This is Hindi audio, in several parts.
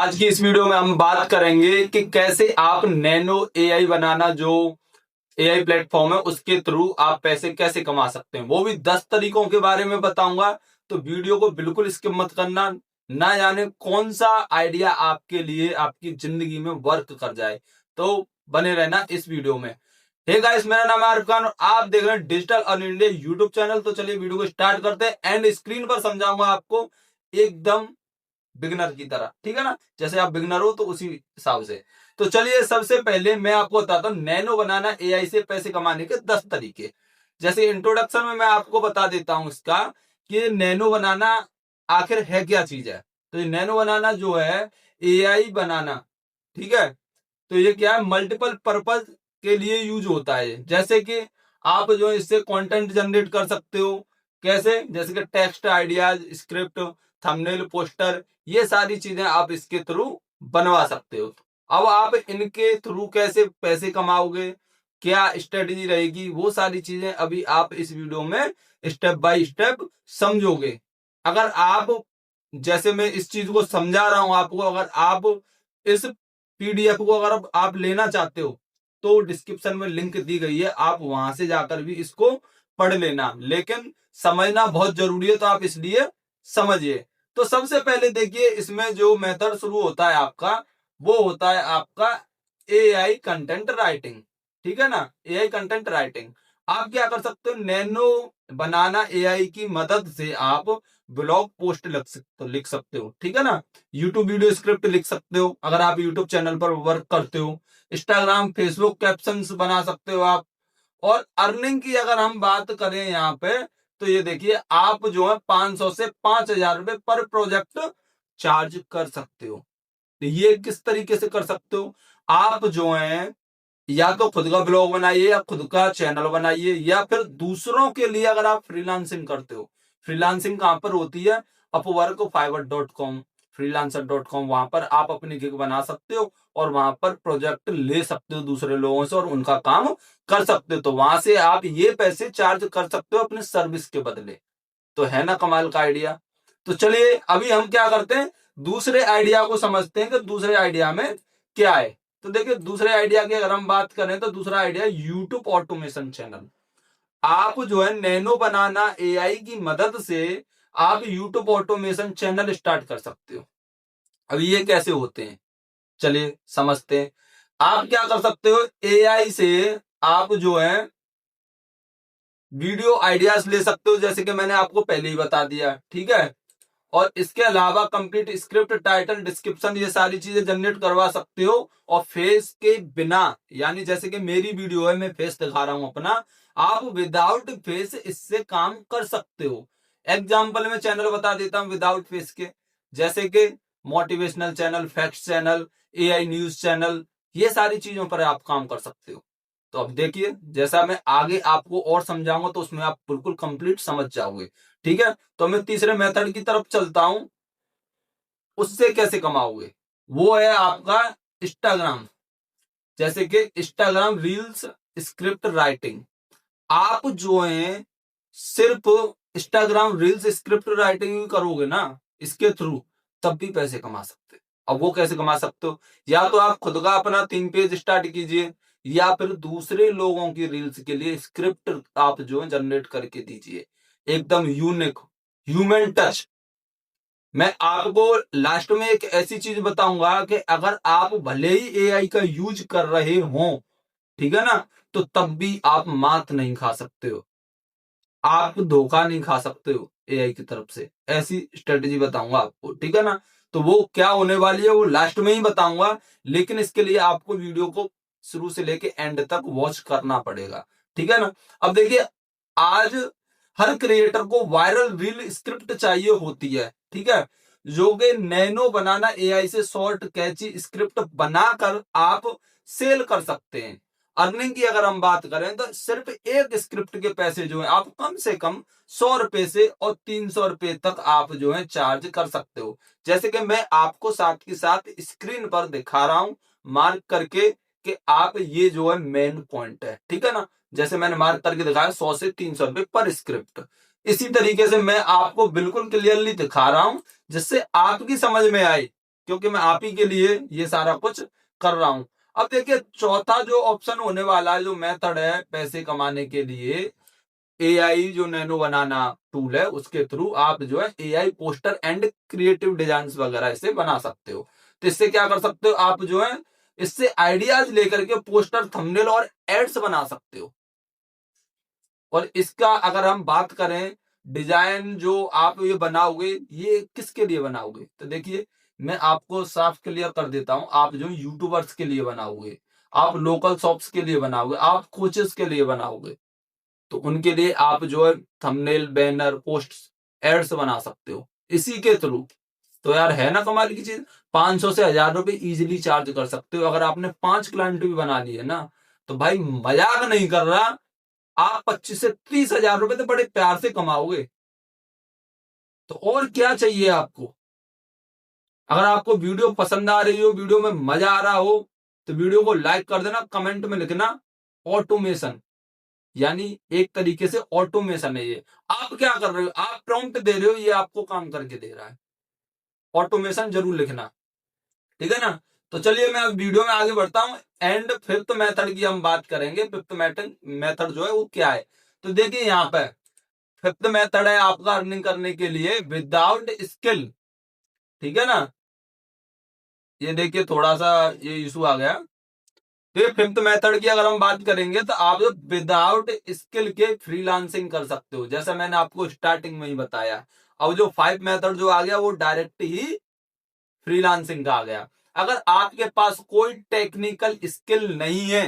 आज की इस वीडियो में हम बात करेंगे कि कैसे आप नैनो एआई बनाना, जो एआई प्लेटफॉर्म है उसके थ्रू आप पैसे कैसे कमा सकते हैं, वो भी 10 तरीकों के बारे में बताऊंगा। तो वीडियो को बिल्कुल स्किप मत करना, ना जाने कौन सा आइडिया आपके लिए आपकी जिंदगी में वर्क कर जाए। तो बने रहना इस वीडियो में। हे गाइस, मेरा नाम है आरिफ खान और आप देख रहे हैं digital earn India YouTube channel. तो चलिए वीडियो को स्टार्ट करते हैं एंड स्क्रीन पर समझाऊंगा आपको एकदम बिगनर की तरह, ठीक है ना। जैसे आप बिगनर हो तो उसी हिसाब से। तो चलिए सबसे पहले मैं आपको बताता हूँ नैनो बनाना एआई से पैसे कमाने के 10 तरीके। जैसे इंट्रोडक्शन में मैं आपको बता देता हूं इसका कि नैनो बनाना आखिर है क्या चीज है। तो ये नैनो बनाना जो है एआई बनाना, ठीक है। तो ये क्या है, मल्टीपल पर्पज के लिए यूज होता है। जैसे कि आप जो है इससे कंटेंट जनरेट कर सकते हो। कैसे? जैसे कि text ideas, script, thumbnail, poster, ये सारी चीजें आप इसके थ्रू बनवा सकते हो। अब आप इनके थ्रू कैसे पैसे कमाओगे, क्या स्ट्रेटेजी रहेगी, वो सारी चीजें अभी आप इस वीडियो में स्टेप बाय स्टेप समझोगे। अगर आप, जैसे मैं इस चीज को समझा रहा हूं आपको, अगर आप इस पीडीएफ को अगर आप लेना चाहते हो तो डिस्क्रिप्शन में लिंक दी गई है, आप वहां से जाकर भी इसको पढ़ लेना। लेकिन समझना बहुत जरूरी है, तो आप इसलिए समझिए। तो सबसे पहले देखिए, इसमें जो मेथड शुरू होता है आपका, वो होता है आपका एआई कंटेंट राइटिंग, ठीक है ना। एआई कंटेंट राइटिंग आप क्या कर सकते हो, नैनो बनाना एआई की मदद से आप ब्लॉग पोस्ट लिख सकते हो, ठीक है ना। यूट्यूब वीडियो स्क्रिप्ट लिख सकते हो अगर आप यूट्यूब चैनल पर वर्क करते हो। इंस्टाग्राम फेसबुक कैप्शंस बना सकते हो आप। और अर्निंग की अगर हम बात करें यहाँ पे, तो ये देखिए आप जो है 500 से 5,000 रुपए पर प्रोजेक्ट चार्ज कर सकते हो। तो ये किस तरीके से कर सकते हो, आप जो है या तो खुद का ब्लॉग बनाइए या खुद का चैनल बनाइए, या फिर दूसरों के लिए अगर आप फ्रीलांसिंग करते हो। फ्रीलांसिंग कहां पर होती है, अपवर्क, fiverr.com, freelancer.com, वहां पर आप अपनी गिग बना सकते हो और वहां पर प्रोजेक्ट ले सकते हो दूसरे लोगों से और उनका काम कर सकते हो। तो वहां से आप ये पैसे चार्ज कर सकते हो अपने सर्विस के बदले। तो है ना कमाल का आइडिया। तो चलिए अभी हम क्या करते हैं, दूसरे आइडिया को समझते हैं कि दूसरे आइडिया में क्या है। तो देखिए दूसरे आइडिया की अगर हम बात करें तो दूसरा आइडिया यूट्यूब ऑटोमेशन चैनल। आप जो है नैनो बनाना एआई की मदद से आप यूट्यूब ऑटोमेशन चैनल स्टार्ट कर सकते हो। अब ये कैसे होते हैं, चलिए समझते हैं। आप क्या कर सकते हो, एआई से आप जो है वीडियो आइडियाज ले सकते हो, जैसे कि मैंने आपको पहले ही बता दिया, ठीक है। और इसके अलावा कंप्लीट स्क्रिप्ट, टाइटल, डिस्क्रिप्शन, ये सारी चीजें जनरेट करवा सकते हो। और फेस के बिना, यानी जैसे कि मेरी वीडियो है, मैं फेस दिखा रहा हूं अपना, आप विदाउट फेस इससे काम कर सकते हो। एग्जाम्पल में चैनल बता देता हूं विदाउट फेस के, जैसे कि motivational channel, fact channel, AI news channel, ये सारी चीजों पर आप काम कर सकते हो। तो अब देखिए, जैसा मैं आगे आपको और समझाऊंगा तो उसमें आप बिल्कुल कंप्लीट समझ जाओगे, ठीक है। तो मैं तीसरे मेथड की तरफ चलता हूं, उससे कैसे कमाओगे, वो है आपका इंस्टाग्राम। जैसे कि इंस्टाग्राम रील्स स्क्रिप्ट राइटिंग। आप जो है सिर्फ इंस्टाग्राम रील्स स्क्रिप्ट राइटिंग करोगे ना इसके थ्रू, तब भी पैसे कमा सकते हो। अब वो कैसे कमा सकते हो, या तो आप खुद का अपना 3 पेज स्टार्ट कीजिए, या फिर दूसरे लोगों की रील्स के लिए स्क्रिप्ट आप जो है जनरेट करके दीजिए, एकदम यूनिक, ह्यूमन टच। मैं आपको लास्ट में एक ऐसी चीज बताऊंगा कि अगर आप भले ही एआई का यूज कर रहे हो, ठीक है ना, तो तब भी आप मात नहीं खा सकते हो, आप धोखा नहीं खा सकते हो एआई की तरफ से। ऐसी स्ट्रेटेजी बताऊंगा आपको, ठीक है ना। तो वो क्या होने वाली है वो लास्ट में ही बताऊंगा, लेकिन इसके लिए आपको वीडियो को शुरू से लेके एंड तक वॉच करना पड़ेगा, ठीक है ना। अब देखिए, आज हर क्रिएटर को वायरल रील स्क्रिप्ट चाहिए होती है, ठीक है, जो कि नैनो बनाना एआई से शॉर्ट कैची स्क्रिप्ट बनाकर आप सेल कर सकते हैं। अर्निंग की अगर हम बात करें तो सिर्फ एक स्क्रिप्ट के पैसे जो है आप कम से कम 100 रुपए से और 300 रुपए तक आप जो है चार्ज कर सकते हो। जैसे कि मैं आपको साथ के साथ स्क्रीन पर दिखा रहा हूं मार्क करके कि आप ये जो है मेन पॉइंट है, ठीक है ना। जैसे मैंने मार्क करके दिखाया 100 से 300 रुपए पर स्क्रिप्ट। इसी तरीके से मैं आपको बिल्कुल क्लियरली दिखा रहा हूं जिससे आपकी समझ में आए क्योंकि मैं आप ही के लिए ये सारा कुछ कर रहा हूं। अब देखिए चौथा जो ऑप्शन होने वाला है, जो मेथड है पैसे कमाने के लिए, एआई जो नैनो बनाना टूल है उसके थ्रू आप जो है AI poster and creative design वगैरह इसे बना सकते हो। तो इससे क्या कर सकते हो आप जो है, इससे आइडियाज लेकर के पोस्टर, थंबनेल और एड्स बना सकते हो। और इसका अगर हम बात करें, डिजाइन जो आप ये बनाओगे ये किसके लिए बनाओगे, तो देखिए मैं आपको साफ क्लियर कर देता हूं। आप जो यूट्यूबर्स के लिए बनाओगे, आप लोकल शॉप्स के लिए बनाओगे, आप कोचेस के लिए बनाओगे, तो उनके लिए आप जो है थंबनेल, बैनर, पोस्ट, एड्स बना सकते हो इसी के थ्रू। तो यार है ना कमाल की चीज। 500 से 1000 रुपए इजीली चार्ज कर सकते हो। अगर आपने 5 क्लाइंट भी बना लिए ना, तो भाई मजाक नहीं कर रहा, आप 25 से 30 हजार रुपए तो बड़े प्यार से कमाओगे। तो और क्या चाहिए आपको। अगर आपको वीडियो पसंद आ रही हो, वीडियो में मजा आ रहा हो, तो वीडियो को लाइक कर देना, कमेंट में लिखना ऑटोमेशन, यानी एक तरीके से ऑटोमेशन है ये। आप क्या कर रहे हो, आप प्रॉम्प्ट दे रहे हो, ये आपको काम करके दे रहा है। ऑटोमेशन जरूर लिखना, ठीक है ना। तो चलिए मैं अब वीडियो में आगे बढ़ता हूं। एंड फिफ्थ मेथड की हम बात करेंगे। फिफ्थ मेथड जो है वो क्या है, तो देखिए यहाँ पे फिफ्थ मेथड है आपका अर्निंग करने के लिए विदाउट स्किल, ठीक है ना। ये देखिए थोड़ा सा ये इशू आ गया। तो ये फिफ्थ मेथड की अगर हम बात करेंगे, तो आप विदाउट स्किल के फ्रीलांसिंग कर सकते हो, जैसा मैंने आपको स्टार्टिंग में ही बताया। अब जो 5 मेथड जो आ गया वो डायरेक्ट ही फ्रीलांसिंग का आ गया। अगर आपके पास कोई टेक्निकल स्किल नहीं है,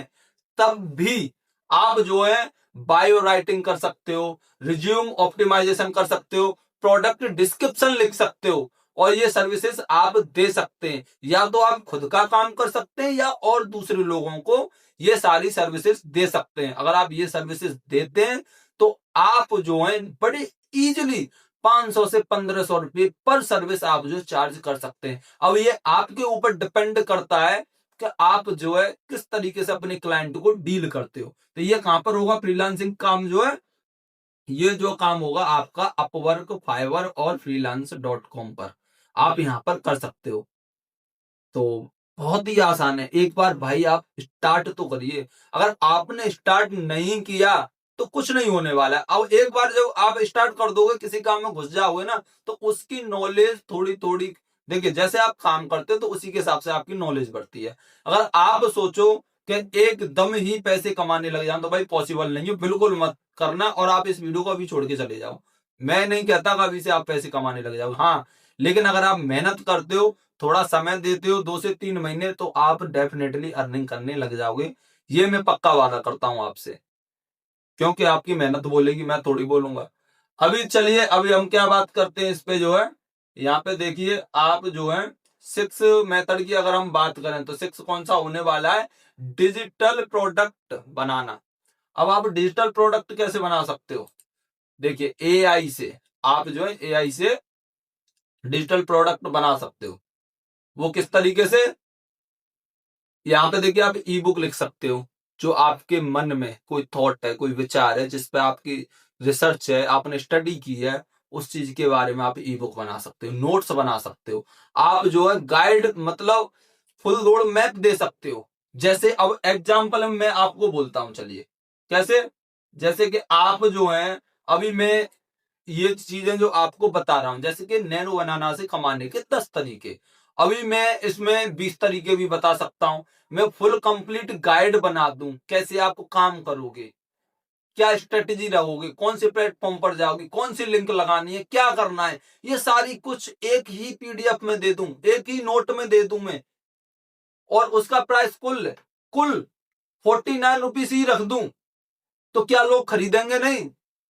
तब भी आप जो है बायो राइटिंग कर सकते हो, रिज्यूम ऑप्टिमाइजेशन कर सकते हो, प्रोडक्ट डिस्क्रिप्शन लिख सकते हो, और ये सर्विसेज आप दे सकते हैं। या तो आप खुद का काम कर सकते हैं, या और दूसरे लोगों को ये सारी सर्विसेज दे सकते हैं। अगर आप ये सर्विसेज देते हैं, तो आप जो है बड़े इजीली 500 से 1500 रुपए पर सर्विस आप जो चार्ज कर सकते हैं। अब ये आपके ऊपर डिपेंड करता है कि आप जो है किस तरीके से अपने क्लाइंट को डील करते हो। तो ये कहां पर होगा फ्रीलांसिंग काम जो है, ये जो काम होगा आपका अपवर्क, फाइवर और freelance.com पर आप यहां पर कर सकते हो। तो बहुत ही आसान है, एक बार भाई आप स्टार्ट तो करिए। अगर आपने स्टार्ट नहीं किया तो कुछ नहीं होने वाला है। अब एक बार जब आप स्टार्ट कर दोगे, किसी काम में घुस जाओगे ना, तो उसकी नॉलेज थोड़ी थोड़ी, देखिए जैसे आप काम करते हो तो उसी के हिसाब से आपकी नॉलेज बढ़ती है। अगर आप सोचो कि एकदम ही पैसे कमाने लग जाओ, तो भाई पॉसिबल नहीं है, बिल्कुल मत करना। और आप इस वीडियो को अभी छोड़ के चले जाओ। मैं नहीं कहता कि अभी से आप पैसे कमाने लग जाओ, हाँ, लेकिन अगर आप मेहनत करते हो, थोड़ा समय देते हो, 2 से 3 महीने, तो आप डेफिनेटली अर्निंग करने लग जाओगे। ये मैं पक्का वादा करता हूं आपसे, क्योंकि आपकी मेहनत बोलेगी, मैं थोड़ी बोलूंगा। अभी चलिए, अभी हम क्या बात करते हैं इस पे जो है, यहाँ पे देखिए आप जो है 6 मेथड की अगर हम बात करें, तो 6 कौन सा होने वाला है, डिजिटल प्रोडक्ट बनाना। अब आप डिजिटल प्रोडक्ट कैसे बना सकते हो, देखिए एआई से आप जो है एआई से डिजिटल प्रोडक्ट बना सकते हो। वो किस तरीके से, यहाँ पे देखिए आप ई बुक लिख सकते हो। जो आपके मन में कोई थॉट है, कोई विचार है, जिस पे आपकी रिसर्च है, आपने स्टडी की है, उस चीज के बारे में आप ई बुक बना सकते हो, नोट्स बना सकते हो। आप जो है गाइड, मतलब फुल रोड मैप दे सकते हो। जैसे अब एग्जाम्पल मैं आपको बोलता हूं, चलिए कैसे, जैसे कि आप जो है, अभी मैं ये चीजें जो आपको बता रहा हूं, जैसे कि नैनो बनाना से कमाने के 10 तरीके, अभी मैं इसमें 20 तरीके भी बता सकता हूं। मैं फुल कंप्लीट गाइड बना दूं, कैसे आप काम करोगे, क्या स्ट्रेटेजी रहोगे, कौन से प्लेटफॉर्म पर जाओगे, कौन सी लिंक लगानी है, क्या करना है, ये सारी कुछ एक ही पीडीएफ में दे दूं, एक ही नोट में दे दूं मैं। और उसका प्राइस कुल कुल 49 रुपीज ही रख दूं, तो क्या लोग खरीदेंगे नहीं,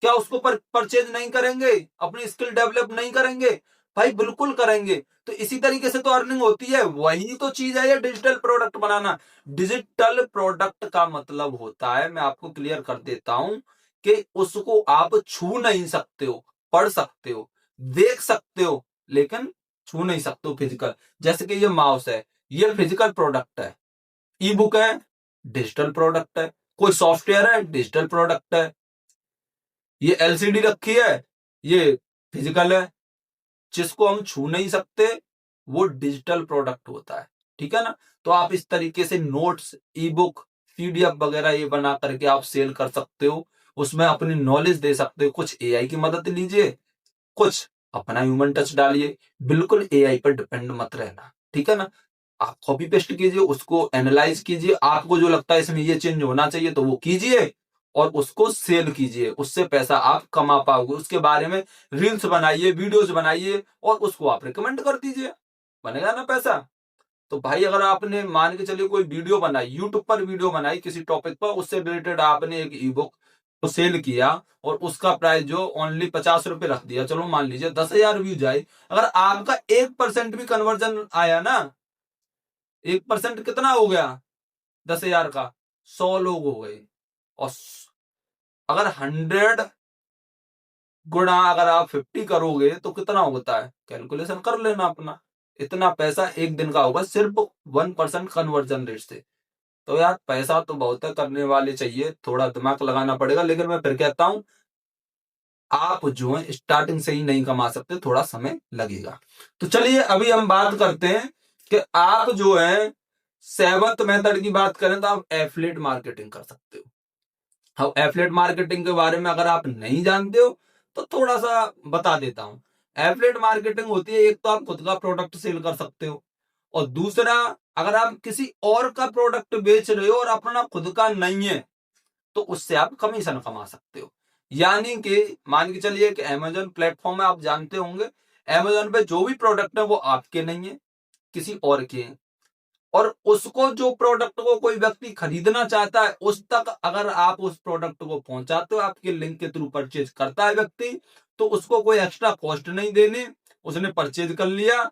क्या उसको परचेज नहीं करेंगे, अपनी स्किल डेवलप नहीं करेंगे, भाई बिल्कुल करेंगे। तो इसी तरीके से तो अर्निंग होती है, वही तो चीज है ये डिजिटल प्रोडक्ट बनाना। डिजिटल प्रोडक्ट का मतलब होता है, मैं आपको क्लियर कर देता हूं, कि उसको आप छू नहीं सकते हो, पढ़ सकते हो, देख सकते हो, लेकिन छू नहीं सकते हो फिजिकल। जैसे कि ये माउस है, ये फिजिकल प्रोडक्ट है, ई बुक है, डिजिटल प्रोडक्ट है, कोई सॉफ्टवेयर है, डिजिटल प्रोडक्ट है, ये एलसीडी रखी है, ये फिजिकल है, जिसको हम छू नहीं सकते, वो डिजिटल प्रोडक्ट होता है, ठीक है ना। तो आप इस तरीके से नोट्स, ई बुक, पीडीएफ वगैरह ये बना करके आप सेल कर सकते हो, उसमें अपनी नॉलेज दे सकते हो। कुछ एआई की मदद लीजिए, कुछ अपना ह्यूमन टच डालिए, बिल्कुल एआई पर डिपेंड मत रहना, ठीक है ना। आप कॉपी पेस्ट कीजिए, उसको एनालाइज कीजिए, आपको जो लगता है इसमें ये चेंज होना चाहिए तो वो कीजिए और उसको सेल कीजिए, उससे पैसा आप कमा पाओगे। उसके बारे में रील्स बनाइए, वीडियोस बनाइए और उसको आप रिकमेंड कर दीजिए, बनेगा ना पैसा। तो भाई अगर आपने मान के चलिए कोई वीडियो बनाई, यूट्यूब पर वीडियो बनाई किसी टॉपिक पर, उससे रिलेटेड आपने एक ई बुक तो सेल किया और उसका प्राइस जो ओनली 50 रुपए रख दिया, चलो मान लीजिए 10,000 व्यूज आए। अगर आपका 1% भी कन्वर्जन आया ना, 1% कितना हो गया 10,000 का, 100 लोग हो गए। और अगर 100 गुणा अगर आप 50 करोगे तो कितना होता है, कैलकुलेशन कर लेना अपना। इतना पैसा एक दिन का होगा सिर्फ 1% कन्वर्जन रेट से। तो यार पैसा तो बहुत है, करने वाले चाहिए, थोड़ा दिमाग लगाना पड़ेगा। लेकिन मैं फिर कहता हूं, आप जो है स्टार्टिंग से ही नहीं कमा सकते, थोड़ा समय लगेगा। तो चलिए अभी हम बात करते हैं कि आप जो है सेवंथ मेथड की बात करें तो आप एफिलिएट मार्केटिंग कर सकते हो। अब एफिलिएट मार्केटिंग के बारे में अगर आप नहीं जानते हो तो थोड़ा सा बता देता हूं। एफिलिएट मार्केटिंग होती है, एक तो आप खुद का प्रोडक्ट सेल कर सकते हो, और दूसरा अगर आप किसी और का प्रोडक्ट बेच रहे हो और अपना खुद का नहीं है तो उससे आप कमीशन कमा सकते हो। यानी कि मान के चलिए कि अमेजोन प्लेटफॉर्म है, आप जानते होंगे। अमेजोन पे जो भी प्रोडक्ट है वो आपके नहीं है, किसी और के हैं। और उसको, जो प्रोडक्ट को कोई व्यक्ति खरीदना चाहता है, उस तक अगर आप उस प्रोडक्ट को पहुंचाते हो, आपके लिंक के थ्रू परचेज करता है व्यक्ति, तो उसको कोई एक्स्ट्रा कॉस्ट नहीं देनी, उसने परचेज कर लिया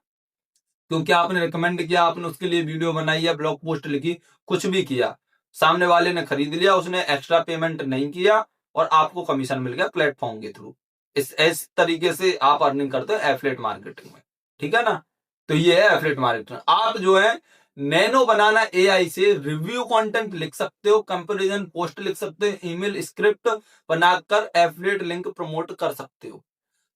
क्योंकि आपने रिकमेंड किया, आपने उसके लिए वीडियो बनाई या ब्लॉग पोस्ट लिखी, कुछ भी किया, सामने वाले ने खरीद लिया, उसने एक्स्ट्रा पेमेंट नहीं किया और आपको कमीशन मिल गया प्लेटफॉर्म के थ्रू। इस तरीके से आप अर्निंग करते हो एफिलिएट मार्केटिंग में, ठीक है ना। तो ये है एफिलिएट मार्केटिंग। आप जो है नैनो बनाना एआई से रिव्यू कंटेंट लिख सकते हो, कंपैरिजन पोस्ट लिख सकते हो, ईमेल स्क्रिप्ट बनाकर एफिलिएट लिंक प्रमोट कर सकते हो।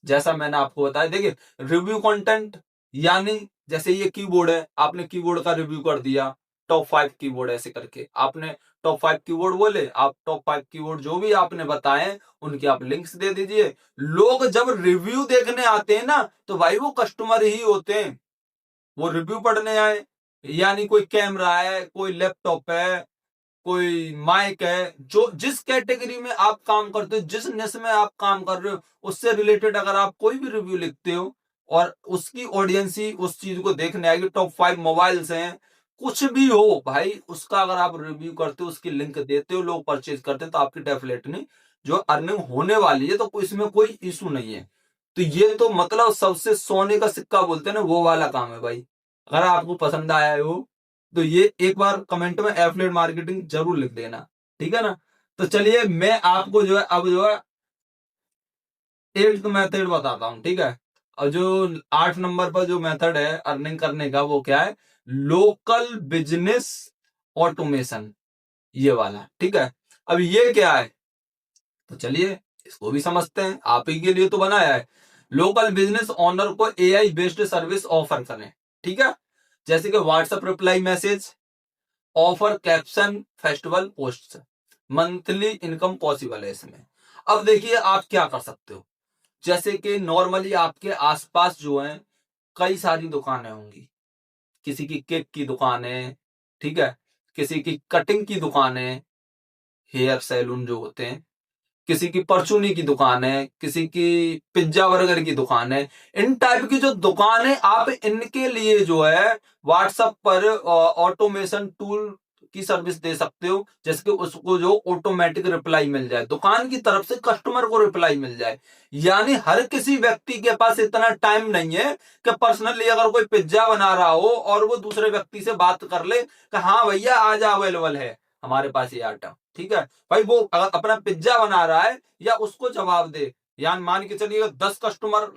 जैसा मैंने आपको बताया, देखिए रिव्यू कंटेंट यानी जैसे ये कीबोर्ड है, आपने कीबोर्ड का रिव्यू कर दिया, टॉप 5 कीबोर्ड ऐसे करके आपने टॉप 5 कीबोर्ड बोले, आप टॉप 5 कीबोर्ड जो भी आपने बताए उनके आप लिंक्स दे दीजिए। लोग जब रिव्यू देखने आते हैं ना तो भाई वो कस्टमर ही होते हैं, वो रिव्यू पढ़ने आए। यानी कोई कैमरा है, कोई लैपटॉप है, कोई माइक है, जो जिस कैटेगरी में आप काम करते हो, जिस निश में आप काम कर रहे हो, उससे रिलेटेड अगर आप कोई भी रिव्यू लिखते हो और उसकी ऑडियंस ही उस चीज को देखने आएगी, टॉप 5 मोबाइल्स हैं, कुछ भी हो भाई, उसका अगर आप रिव्यू करते हो, उसकी लिंक देते हो, लोग परचेज करते हैं, तो आपकी डेफिनेटली जो अर्निंग होने वाली है, तो इसमें कोई इशू नहीं है। तो ये तो मतलब सबसे सोने का सिक्का बोलते हैं ना, वो वाला काम है भाई। अगर आपको पसंद आया हो तो ये एक बार कमेंट में एफिलिएट मार्केटिंग जरूर लिख देना, ठीक है ना। तो चलिए मैं आपको जो है अब जो है 8th मेथड बताता हूं, ठीक है। और जो 8 नंबर पर जो मेथड है अर्निंग करने का, वो क्या है, लोकल बिजनेस ऑटोमेशन, ये वाला, ठीक है। अब ये क्या है, तो चलिए इसको भी समझते हैं, आप ही के लिए तो बनाया है। लोकल बिजनेस ओनर को एआई बेस्ड सर्विस ऑफर करें, ठीक है। जैसे कि WhatsApp reply message, offer caption, festival post, monthly income possible है इसमें। अब देखिए आप क्या कर सकते हो, जैसे कि नॉर्मली आपके आसपास जो है कई सारी दुकानें होंगी, किसी की केक की दुकान है, ठीक है, किसी की कटिंग की दुकान है, हेयर सैलून जो होते हैं, किसी की परचूनी की दुकान है, किसी की पिज्जा बर्गर की दुकान है। इन टाइप की जो दुकान है, आप इनके लिए जो है व्हाट्सएप पर ऑटोमेशन टूल की सर्विस दे सकते हो, जैसे कि उसको जो ऑटोमेटिक रिप्लाई मिल जाए, दुकान की तरफ से कस्टमर को रिप्लाई मिल जाए। यानी हर किसी व्यक्ति के पास इतना टाइम नहीं है कि पर्सनली अगर कोई पिज्जा बना रहा हो और वो दूसरे व्यक्ति से बात कर ले कि हाँ भैया आज अवेलेबल है हमारे पास ये आइटम, ठीक है। भाई वो अगर अपना पिज्जा बना रहा है या उसको जवाब दे, यानी मान के चलिए 10 कस्टमर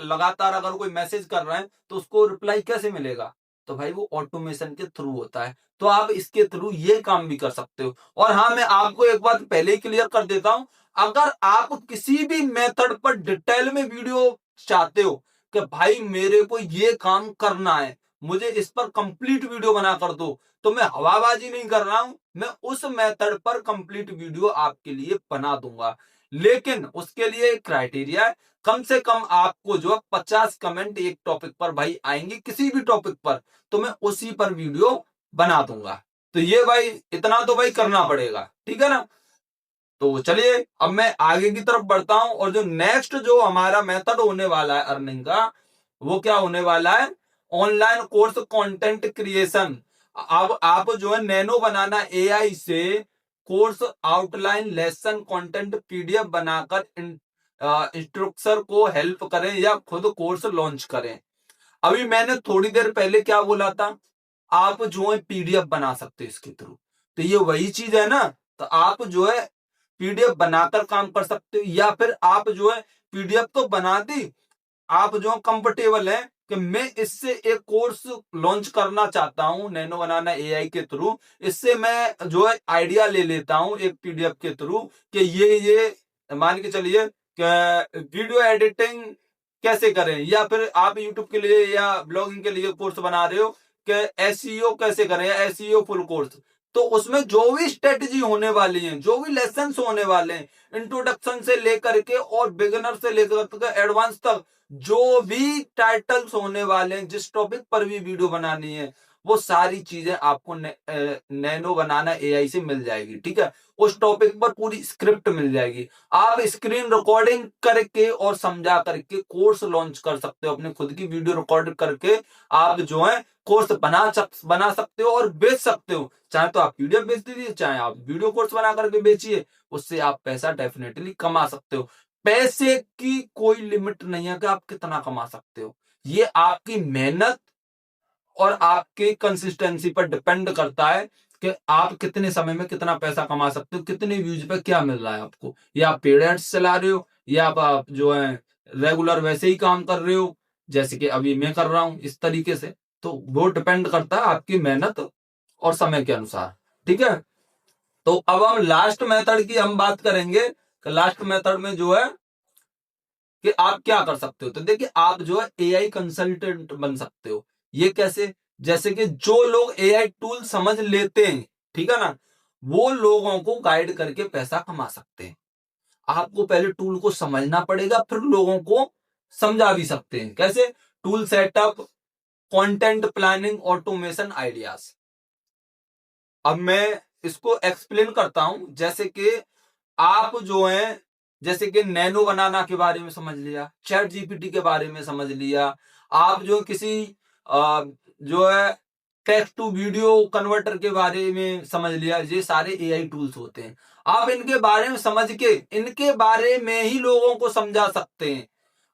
लगातार अगर कोई मैसेज कर रहे हैं तो उसको रिप्लाई कैसे मिलेगा, तो भाई वो ऑटोमेशन के थ्रू होता है। तो आप इसके थ्रू ये काम भी कर सकते हो। और हाँ, मैं आपको एक बात पहले ही क्लियर कर देता हूं, अगर आप किसी भी मेथड पर डिटेल में वीडियो चाहते हो, कि भाई मेरे को ये काम करना है, मुझे इस पर कंप्लीट वीडियो बना कर दो, तो मैं हवाबाजी नहीं कर रहा हूं, मैं उस मेथड पर कंप्लीट वीडियो आपके लिए बना दूंगा। लेकिन उसके लिए एक क्राइटेरिया है, कम से कम आपको जो 50 कमेंट एक टॉपिक पर भाई आएंगे, किसी भी टॉपिक पर, तो मैं उसी पर वीडियो बना दूंगा। तो ये भाई इतना तो भाई करना पड़ेगा, ठीक है ना। तो चलिए अब मैं आगे की तरफ बढ़ता हूं, और जो नेक्स्ट जो हमारा मेथड होने वाला है अर्निंग का, वो क्या होने वाला है, ऑनलाइन कोर्स कंटेंट क्रिएशन। अब आप जो है नैनो बनाना एआई से course outline, lesson, content, PDF बनाकर इंस्ट्रक्टर को हेल्प करें या खुद कोर्स लॉन्च करें। अभी मैंने थोड़ी देर पहले क्या बोला था, आप जो है पीडीएफ बना सकते हो इसके थ्रू, तो ये वही चीज है ना। तो आप जो है पीडीएफ बनाकर काम कर सकते हो, या फिर आप जो है पीडीएफ तो बना दी, आप जो कंफर्टेबल है कि मैं इससे एक कोर्स लॉन्च करना चाहता हूं नैनो बनाना एआई के थ्रू, इससे मैं जो है आइडिया ले लेता हूं एक पीडीएफ के थ्रू कि ये मान के चलिए कि वीडियो एडिटिंग कैसे करें, या फिर आप यूट्यूब के लिए या ब्लॉगिंग के लिए कोर्स बना रहे हो कि एसईओ कैसे करें, या एसईओ फुल कोर्स। तो उसमें जो भी स्ट्रेटजी होने वाली है, जो भी लेसन होने वाले हैं, इंट्रोडक्शन से लेकर के और बिगिनर से लेकर के एडवांस तक, जो भी टाइटल्स होने वाले हैं, जिस टॉपिक पर भी वीडियो बनानी है, वो सारी चीजें आपको नैनो बनाना एआई से मिल जाएगी, ठीक है। उस टॉपिक पर पूरी स्क्रिप्ट मिल जाएगी, आप स्क्रीन रिकॉर्डिंग करके और समझा करके कोर्स लॉन्च कर सकते हो, अपने खुद की वीडियो रिकॉर्ड करके आप जो है कोर्स बना सकते हो और बेच सकते हो। चाहे तो आप पीडीएफ बेच दीजिए, चाहे आप वीडियो कोर्स बना करके बेचिए, उससे आप पैसा डेफिनेटली कमा सकते हो। पैसे की कोई लिमिट नहीं है कि आप कितना कमा सकते हो, ये आपकी मेहनत और आपके कंसिस्टेंसी पर डिपेंड करता है कि आप कितने समय में कितना पैसा कमा सकते हो, कितने व्यूज पे क्या मिल रहा है आपको, या आप पेड एड्स चला रहे हो, या आप जो है रेगुलर वैसे ही काम कर रहे हो, जैसे कि अभी मैं कर रहा हूं इस तरीके से। तो वो डिपेंड करता है आपकी मेहनत और समय के अनुसार, ठीक है। तो अब हम लास्ट मेथड की हम बात करेंगे कि लास्ट मेथड में जो है कि आप क्या कर सकते हो। तो देखिए, आप जो है एआई कंसल्टेंट बन सकते हो। ये कैसे, जैसे कि जो लोग एआई टूल समझ लेते हैं, ठीक है ना, वो लोगों को गाइड करके पैसा कमा सकते हैं। आपको पहले टूल को समझना पड़ेगा, फिर लोगों को समझा भी सकते हैं। कैसे, tool setup, content planning, automation ideas. अब मैं इसको एक्सप्लेन करता हूं, जैसे कि आप जो है, जैसे कि नैनो बनाना के बारे में समझ लिया, चैट जीपीटी के बारे में समझ लिया, आप जो किसी जो है टेक्स्ट टू वीडियो कन्वर्टर के बारे में समझ लिया, ये सारे एआई टूल्स होते हैं। आप इनके बारे में समझ के इनके बारे में ही लोगों को समझा सकते हैं।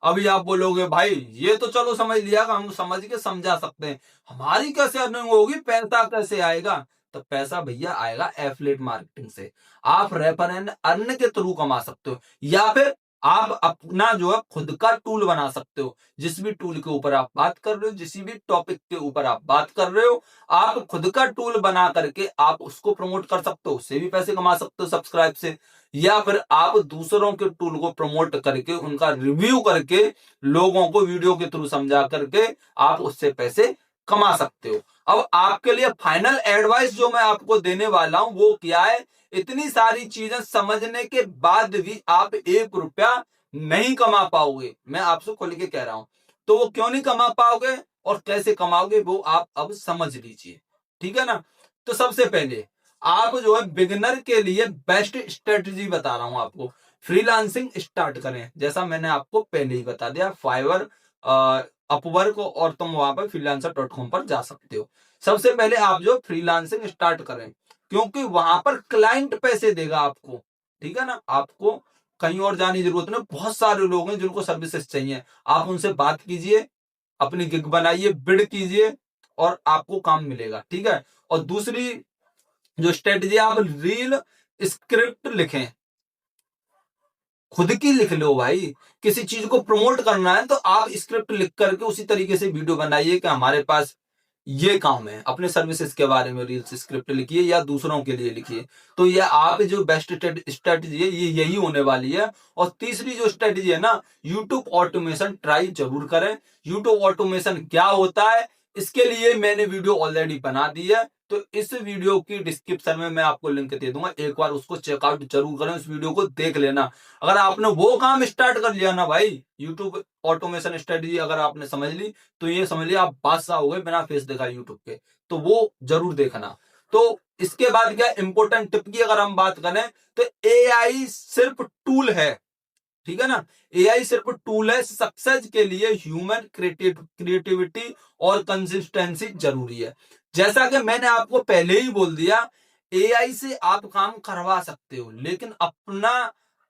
अभी आप बोलोगे भाई ये तो चलो समझ लिया, हम समझ के समझा सकते हैं, हमारी कैसे अर्निंग होगी, पैसा कैसे आएगा। तो पैसा भैया आएगा एफिलिएट मार्केटिंग से, आप रेफर एंड अर्न के थ्रू कमा सकते हो, या फिर आप अपना जो है खुद का टूल बना सकते हो। जिस भी टूल के ऊपर आप बात कर रहे हो, जिस भी टॉपिक के ऊपर आप बात कर रहे हो, आप खुद का टूल बना करके आप उसको प्रमोट कर सकते हो, उससे भी पैसे कमा सकते हो सब्सक्राइब से। या फिर आप दूसरों के टूल को प्रमोट करके उनका रिव्यू करके लोगों को वीडियो के थ्रू समझा करके आप उससे पैसे कमा सकते हो। अब आपके लिए फाइनल एडवाइस जो मैं आपको देने वाला हूं वो क्या है, इतनी सारी चीजें समझने के बाद भी आप 1 रुपया नहीं कमा पाओगे, मैं आपसे खुल के कह रहा हूं। तो वो क्यों नहीं कमा पाओगे और कैसे कमाओगे वो आप अब समझ लीजिए, ठीक है ना। तो सबसे पहले आप जो है बिगिनर के लिए बेस्ट स्ट्रेटजी बता रहा हूं आपको, फ्रीलांसिंग स्टार्ट करें। जैसा मैंने आपको पहले ही बता दिया, फाइवर, अपवर्क, और तुम वहां पर freelancer.com पर जा सकते हो। सबसे पहले आप जो फ्रीलांसिंग स्टार्ट करें, क्योंकि वहां पर क्लाइंट पैसे देगा आपको, ठीक है ना। आपको कहीं और जाने की जरूरत नहीं, बहुत सारे लोग हैं जिनको सर्विसेज चाहिए, आप उनसे बात कीजिए, अपनी गिग बनाइए, बिड कीजिए, और आपको काम मिलेगा, ठीक है। और दूसरी जो स्ट्रेटजी, आप रील स्क्रिप्ट लिखें, खुद की लिख लो भाई। किसी चीज को प्रमोट करना है तो आप स्क्रिप्ट लिख करके उसी तरीके से वीडियो बनाइए कि हमारे पास ये काम है, अपने सर्विसेज के बारे में रील्स स्क्रिप्ट लिखिए या दूसरों के लिए लिखिए। तो ये आप जो बेस्ट स्ट्रेटजी है ये यही होने वाली है। और तीसरी जो स्ट्रेटजी है ना, यूट्यूब ऑटोमेशन ट्राई जरूर करें। यूट्यूब ऑटोमेशन क्या होता है इसके लिए मैंने वीडियो ऑलरेडी बना दी है, तो इस वीडियो की डिस्क्रिप्शन में मैं आपको लिंक दे दूंगा, एक बार उसको चेकआउट जरूर करें, उस वीडियो को देख लेना। अगर आपने वो काम स्टार्ट कर लिया ना भाई, यूट्यूब ऑटोमेशन स्ट्रेटजी अगर आपने समझ ली, तो ये समझ लिया आप बादशाह हो गए बिना फेस दिखा यूट्यूब के। तो वो जरूर देखना। तो इसके बाद क्या इंपॉर्टेंट टिप की अगर हम बात करें, तो एआई सिर्फ टूल है, ठीक है ना। एआई सिर्फ टूल है, सक्सेस के लिए ह्यूमन क्रिएटिविटी और कंसिस्टेंसी जरूरी है। जैसा कि मैंने आपको पहले ही बोल दिया, एआई से आप काम करवा सकते हो, लेकिन अपना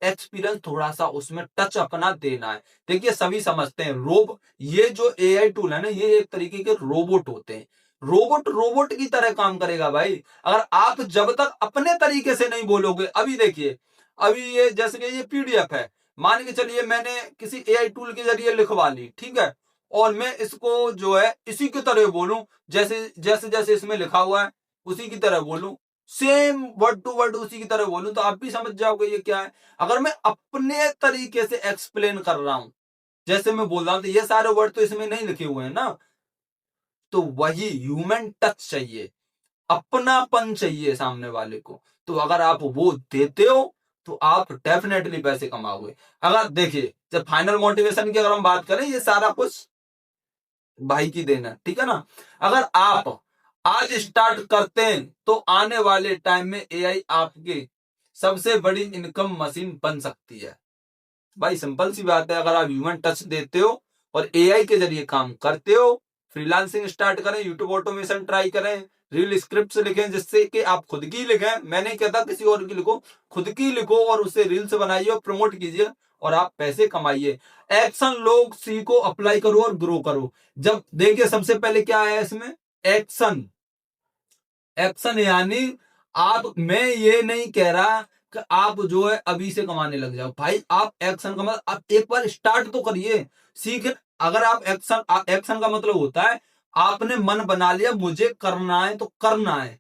एक्सपीरियंस थोड़ा सा उसमें टच अपना देना है। देखिए सभी समझते हैं ये जो एआई टूल है ना, ये एक तरीके के रोबोट होते हैं। रोबोट रोबोट की तरह काम करेगा भाई, अगर आप जब तक अपने तरीके से नहीं बोलोगे। अभी देखिए, अभी ये जैसे कि ये पीडीएफ है, मान के चलिए मैंने किसी एआई टूल के जरिए लिखवा ली, ठीक है, और मैं इसको जो है इसी की तरह बोलूं, जैसे जैसे जैसे इसमें लिखा हुआ है उसी की तरह बोलूं, सेम वर्ड टू वर्ड उसी की तरह बोलूं, तो आप भी समझ जाओगे ये क्या है। अगर मैं अपने तरीके से एक्सप्लेन कर रहा हूं, जैसे मैं बोल रहा हूं, तो ये सारे वर्ड तो इसमें नहीं लिखे हुए हैं ना। तो वही ह्यूमन टच चाहिए, अपनापन चाहिए सामने वाले को। तो अगर आप वो देते हो तो आप डेफिनेटली पैसे कमाओगे। अगर देखिए, जब फाइनल मोटिवेशन की अगर हम बात करें, ये सारा कुछ भाई की देना, ठीक है ना। अगर आप आज स्टार्ट करते हैं तो आने वाले टाइम में एआई आपके सबसे बड़ी इनकम मशीन बन सकती है। भाई सिंपल सी बात है, अगर आप ह्यूमन टच देते हो और एआई के जरिए काम करते हो, फ्रीलांसिंग स्टार्ट करें, यूट्यूब ऑटोमेशन ट्राई करें, रील स्क्रिप्ट्स लिखें जिससे कि आप खुद की लिखें, मैं नहीं कहता किसी और की लिखो, खुद की लिखो और उससे रील्स बनाइए और प्रमोट कीजिए और आप पैसे कमाइए। एक्शन लोग सीखो, अप्लाई करो और ग्रो करो। जब देखिए सबसे पहले क्या आया इसमें, एक्शन। एक्शन यानी आप, मैं ये नहीं कह रहा कि आप जो है अभी से कमाने लग जाओ भाई, आप एक्शन का मतलब आप एक बार स्टार्ट तो करिए, सीख। अगर आप एक्शन का मतलब होता है आपने मन बना लिया मुझे करना है, तो करना है,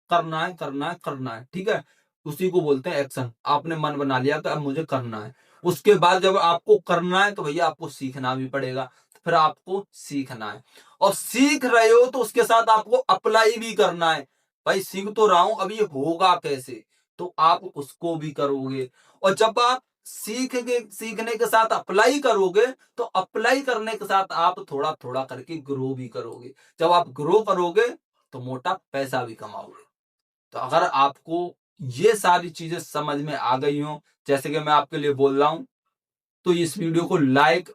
करना है, करना है, करना है, ठीक है। उसी को बोलते हैं एक्शन। आपने मन बना लिया कि अब मुझे करना है, उसके बाद जब आपको करना है तो भैया आपको सीखना भी पड़ेगा, फिर आपको सीखना है, और सीख रहे हो तो उसके साथ आपको अप्लाई भी करना है। भाई सीख तो रहा हूं, अब ये होगा कैसे, तो आप उसको भी करोगे। और जब आप सीखने के साथ अप्लाई करोगे, तो अप्लाई करने के साथ आप थोड़ा थोड़ा करके ग्रो भी करोगे। जब आप ग्रो करोगे तो मोटा पैसा भी कमाओगे। तो अगर आपको ये सारी चीजें समझ में आ गई हो, जैसे कि मैं आपके लिए बोल रहा हूं, तो इस वीडियो को लाइक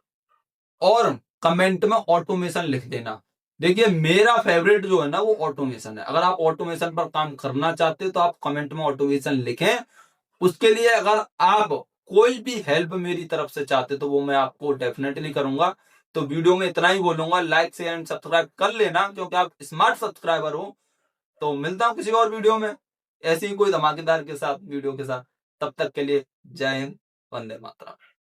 और कमेंट में ऑटोमेशन लिख देना। देखिए मेरा फेवरेट जो है ना वो ऑटोमेशन है। अगर आप ऑटोमेशन पर काम करना चाहते हो तो आप कमेंट में ऑटोमेशन लिखें। उसके लिए अगर आप कोई भी हेल्प मेरी तरफ से चाहते तो वो मैं आपको डेफिनेटली करूंगा। तो वीडियो में इतना ही बोलूंगा, लाइक शेयर एंड सब्सक्राइब कर लेना क्योंकि आप स्मार्ट सब्सक्राइबर हो। तो मिलता हूं किसी और वीडियो में ऐसे ही कोई धमाकेदार के साथ वीडियो के साथ। तब तक के लिए जय हिंद, वंदे मातरम।